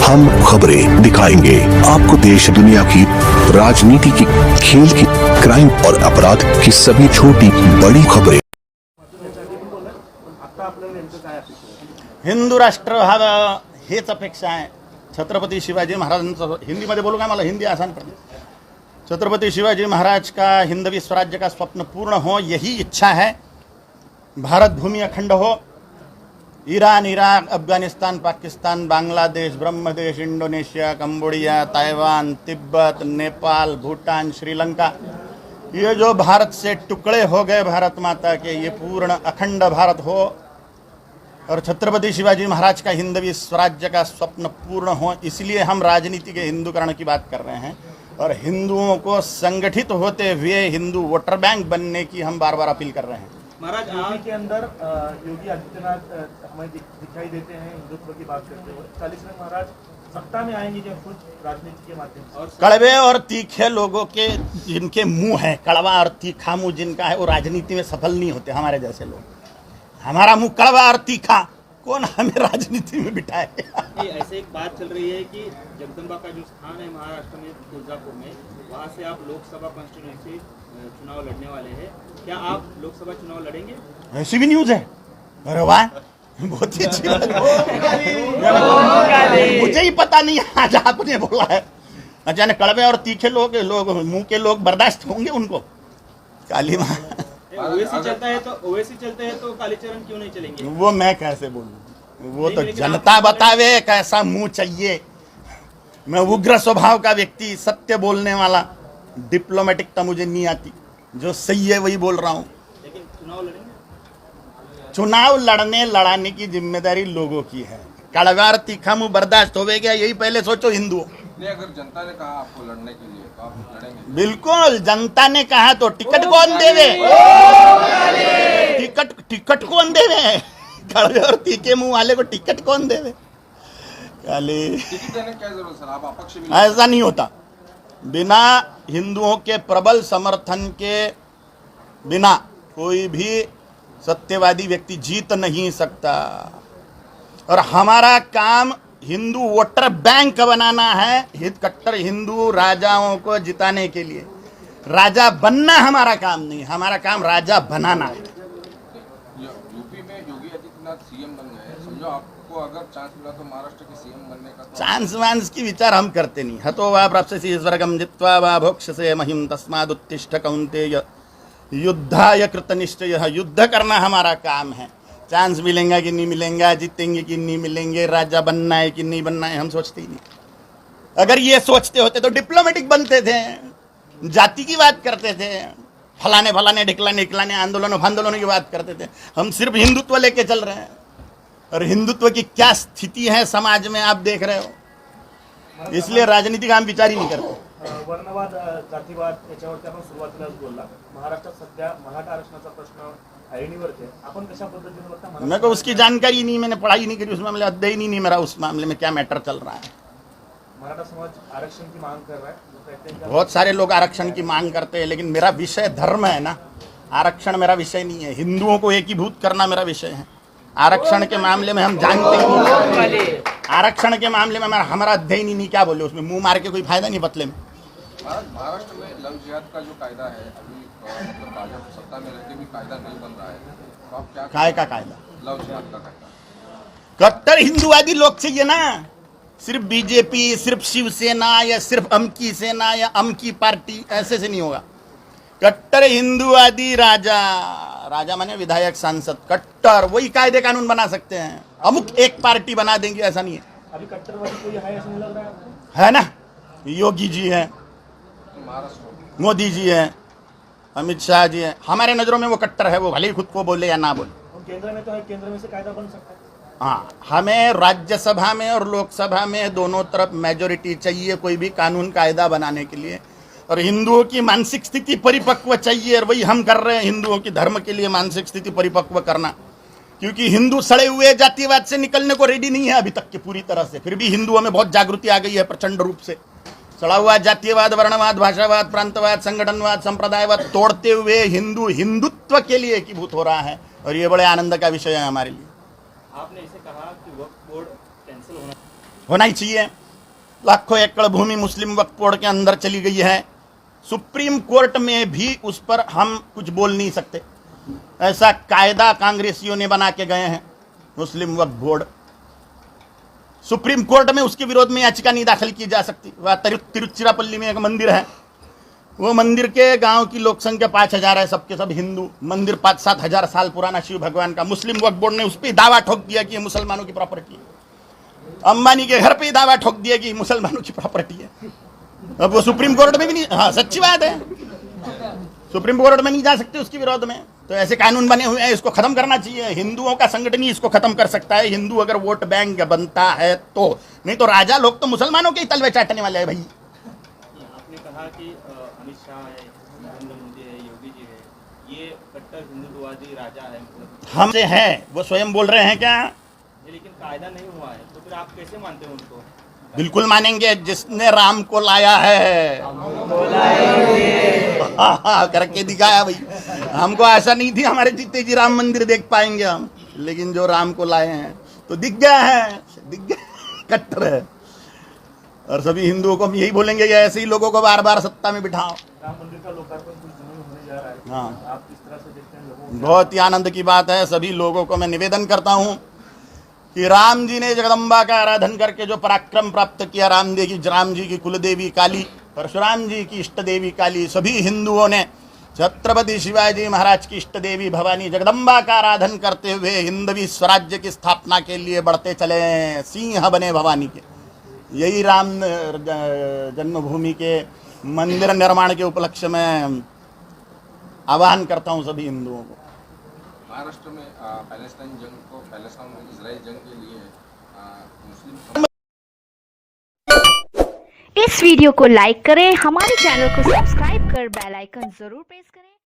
हम खबरें दिखाएंगे आपको देश दुनिया की, राजनीति की, खेल की, क्राइम और अपराध की सभी छोटी बड़ी खबरें। हिंदू राष्ट्र व्हावं हेच अपेक्षा आहे. छत्रपती शिवाजी महाराजांचं हिंदीमध्ये बोलू का, मला हिंदी आसान पड़ती. छत्रपति शिवाजी महाराज का हिंदवी स्वराज्य का स्वप्न पूर्ण हो, यही इच्छा है. भारत भूमि अखंड हो. Iran, Iraq, Afghanistan, Pakistan, Bangladesh, Brahmadesh, Indonesia, Cambodia, Taiwan, Tibet, Nepal, Bhutan, Sri Lanka, ये जो भारत से टुकड़े हो गए भारत माता के, ये पूर्ण अखंड भारत हो और छत्रपति शिवाजी महाराज का हिंदवी स्वराज्य का स्वप्न पूर्ण हो. इसलिए हम राजनीति के हिंदूकरण की बात कर रहे हैं और हिंदुओं को संगठित होते हुए हिंदू वोटर बैंक बनने की हम बार बार अपील कर रहे हैं. महाराज, यूपी के अंदर योगी आदित्यनाथ हमें दिखाई देते हैं हिंदुत्व की बात करते हुए. कालीचरण महाराज सत्ता में आएंगे जब खुद राजनीति के माध्यम से. कड़वे और तीखे लोगों के जिनके मुंह है, कड़वा और तीखा मुंह जिनका है, वो राजनीति में सफल नहीं होते. हमारे जैसे लोग, हमारा मुंह कड़वा और तीखा, कौन हमें राजनीति में बिठाए. ऐसे एक बात चल रही है कि जगदम्बा का जो स्थान है महाराष्ट्र में, तुळजापुर में, वहाँ से आप लोकसभा कॉन्स्टिट्यूंसी चुनाव लड़ने वाले हैं. क्या आप लोकसभा चुनाव लड़ेंगे? ऐसी भी न्यूज है. अरे वाह, बहुत ही अच्छी बात. मुझे ही पता नहीं, आज आपने बोला है. अचानक कड़वे और तीखे लोग मुंह के लोग बर्दाश्त होंगे उनको. काली माँ, ओवैसी चलते हैं तो कालीचरण क्यों नहीं चलेंगे? वो मैं कैसे बोलूं, वो तो जनता बतावे कैसा मुंह चाहिए. मैं उग्र स्वभाव का व्यक्ति, सत्य बोलने वाला, डिप्लोमेटिकता मुझे नहीं आती. जो सही है वही बोल रहा हूं. लेकिन चुनाव लड़ेंगे? चुनाव लड़ाने की जिम्मेदारी लोगों की है. कड़वा तीखा मुंह बर्दाश्त होगा, यही पहले सोचो हिंदुओं. अगर जनता ने कहा आपको लड़ने के लिए तो आप लड़ेंगे? बिल्कुल, जनता ने कहा तो टिकट कौन देवे? टिकट कौन देवे? कड़वे और तीखे मुंह वाले को टिकट कौन देवे? टिकट देने क्या जरूरत सर, आप अपक्ष भी ऐसा नहीं होता. बिना हिंदुओं के प्रबल समर्थन के बिना कोई भी सत्यवादी व्यक्ति जीत नहीं सकता. और हमारा काम हिंदू वोटर बैंक बनाना है. कट्टर हिंदू राजाओं को जिताने के लिए. राजा बनना हमारा काम नहीं, हमारा काम राजा बनाना है. यूपी में योगी आदित्यनाथ सीएम बन गए, समझो आपको अगर चांस मिला तो महाराष्ट्र के सीएम बनने का? चांस वांस की विचार हम करते नहीं. हतो वा प्राप्स्यसि स्वर्गं जित्वा वा भोक्ष्यसे महिं तस्मादुत्तिष्ठ कौन्तेय युद्धाय कृतनिश्चयः. युद्ध करना हमारा काम है. चांस मिलेगा कि नहीं मिलेगा, जीतेंगे कि नहीं मिलेंगे, राजा बनना है कि नहीं बनना है, हम सोचते ही नहीं. अगर ये सोचते होते तो डिप्लोमेटिक बनते थे, जाति की बात करते थे, फलाने ढिकलाने आंदोलनों की बात करते थे. हम सिर्फ हिंदुत्व लेके चल रहे हैं और हिंदुत्व की क्या स्थिति है समाज में आप देख रहे हो. इसलिए राजनीति का हम विचार ही नहीं करते. वर्णवाद, जातीवाद याच्यावरती आपण सुरुवातीलाच बोलला. महाराष्ट्रात सध्या मराठा आरक्षणाचा प्रश्न ऐरणीवरती आहे. आपण कशा पद्धतीने बघता? मेरे को उसकी जानकारी नहीं, मैंने पढ़ाई नहीं करी, उस मामले अध्ययन ही नहीं मेरा उस मामले में क्या मैटर चल रहा है. मराठा समाज आरक्षण की मांग कर रहा है. बहुत सारे लोग आरक्षण की मांग करते हैं, लेकिन मेरा विषय धर्म है ना. आरक्षण मेरा विषय नहीं है. हिंदुओं को एकीभूत करना मेरा विषय है. आरक्षण के मामले में हम जानते हैं, आरक्षण के मामले में हमारा अध्ययन ही नहीं. क्या बोले उसमें, मुंह मार के कोई फायदा नहीं बतले में. महाराष्ट्र में लव जिहाद का जो कायदा है, अभी मतलब भाजपा सत्ता में रहते भी कायदा नहीं बन रहा है, तो आप क्या? काय का कायदा? लव जिहाद का कायदा. कट्टर हिंदुवादी लोग चाहिए ना. सिर्फ बीजेपी, सिर्फ शिवसेना या सिर्फ अमकी सेना या अमकी पार्टी, ऐसे से नहीं होगा. कट्टर हिंदुवादी राजा माने विधायक, सांसद, कट्टर वही कायदे कानून बना सकते हैं. अमुक एक पार्टी बना देंगे ऐसा नहीं है. अभी कट्टरवादी कोई है ऐसा नहीं लग रहा है आपको? है ना, योगी जी है, महाराष्ट्र मोदी जी है, अमित शाह जी है. हमारे नज़रों में वो कट्टर है, वो भले ही खुद को बोले या ना बोले. केंद्र में तो है, केंद्र में से कायदा बन सकता है. हाँ, हमें राज्यसभा में और लोकसभा में दोनों तरफ मेजोरिटी चाहिए कोई भी कानून कायदा बनाने के लिए. और हिंदुओं की मानसिक स्थिति परिपक्व चाहिए, और वही हम कर रहे हैं. हिंदुओं की धर्म के लिए मानसिक स्थिति परिपक्व करना, क्योंकि हिंदू सड़े हुए जातिवाद से निकलने को रेडी नहीं है अभी तक के पूरी तरह से. फिर भी हिंदुओं में बहुत जागृति आ गई है प्रचंड रूप से. सड़ा हुआ जातीयवाद, वर्णवाद, भाषावाद, प्रांतवाद, संगठनवाद, संप्रदायवाद तोड़ते हुए हिंदू हिंदुत्व के लिए एकीभूत हो रहा है, और ये बड़े आनंद का विषय है हमारे लिए. आपने इसे कहा कि वक्फ बोर्ड कैंसिल होना होना ही चाहिए। लाखों एकड़ भूमि मुस्लिम वक्फ बोर्ड के अंदर चली गई है, सुप्रीम कोर्ट में भी उस पर हम कुछ बोल नहीं सकते। ऐसा कायदा कांग्रेसियों ने बना के गए हैं। मुस्लिम वक्फ बोर्ड, सुप्रीम कोर्ट में उसके विरोध में याचिका नहीं दाखिल की जा सकती। वह तिरुचिरापल्ली में एक मंदिर है, वो मंदिर के गांव की लोक संख्या 5,000 है, सबके सब हिंदू। मंदिर 5-7 हजार साल पुराना शिव भगवान का, मुस्लिम वक्फ बोर्ड ने उस पर दावा ठोक दिया कि ये मुसलमानों की प्रॉपर्टी है। अंबानी के घर पे दावा ठोक दिया कि मुसलमानों की प्रॉपर्टी है। अब वो सुप्रीम कोर्ट में भी नहीं, हाँ सच्ची बात है, सुप्रीम कोर्ट में नहीं जा सकते उसके विरोध में। तो ऐसे कानून बने हुए हैं, इसको खत्म करना चाहिए। हिंदुओं का संगठन ही इसको खत्म कर सकता है, हिंदू अगर वोट बैंक बनता है तो। नहीं तो राजा लोग तो मुसलमानों के ही तलवे चाटने वाले हैं भाई। आपने कहा कि अमित शाह है, नरेंद्र मोदी है, योगी जी है, ये कट्टर हिंदुत्ववादी राजा है, मतलब हमसे है, वो स्वयं बोल रहे हैं क्या? लेकिन कायदा नहीं हुआ है, तो फिर आप कैसे मानते हो उनको? बिल्कुल मानेंगे, जिसने राम को लाया है करके दिखाया भाई। हमको आशा नहीं थी हमारे जीते जी राम मंदिर देख पाएंगे हम, लेकिन जो राम को लाए हैं तो दिख गया है, दिख गया कट्टर है। और सभी हिंदुओं को हम यही बोलेंगे कि ऐसे ही लोगों को बार बार सत्ता में बिठाओ। राम मंदिर का लोकार्पण कुछ दिनों में होने जा रहा है, हाँ, आप किस तरह से देखते हैं लोगों? बहुत ही आनंद की बात है। सभी लोगों को मैं निवेदन करता हूँ कि राम जी ने जगदम्बा का आराधन करके जो पराक्रम प्राप्त किया, राम जी की कुलदेवी काली, परशुराम जी की इष्ट देवी काली, सभी हिंदुओं ने छत्रपति शिवाजी महाराज की इष्ट देवी भवानी जगदम्बा का आराधन करते हुए हिंदवी स्वराज्य की स्थापना के लिए बढ़ते चले, सिंह बने भवानी के। यही राम जन्मभूमि के मंदिर निर्माण के उपलक्ष्य में आह्वान करता हूँ सभी हिंदुओं को। महाराष्ट्र में पैलेस्टाइन इजराइल जंग के लिए मुस्लिम इस वीडियो को लाइक करें, हमारे चैनल को सब्सक्राइब कर बेल आइकन जरूर प्रेस करें।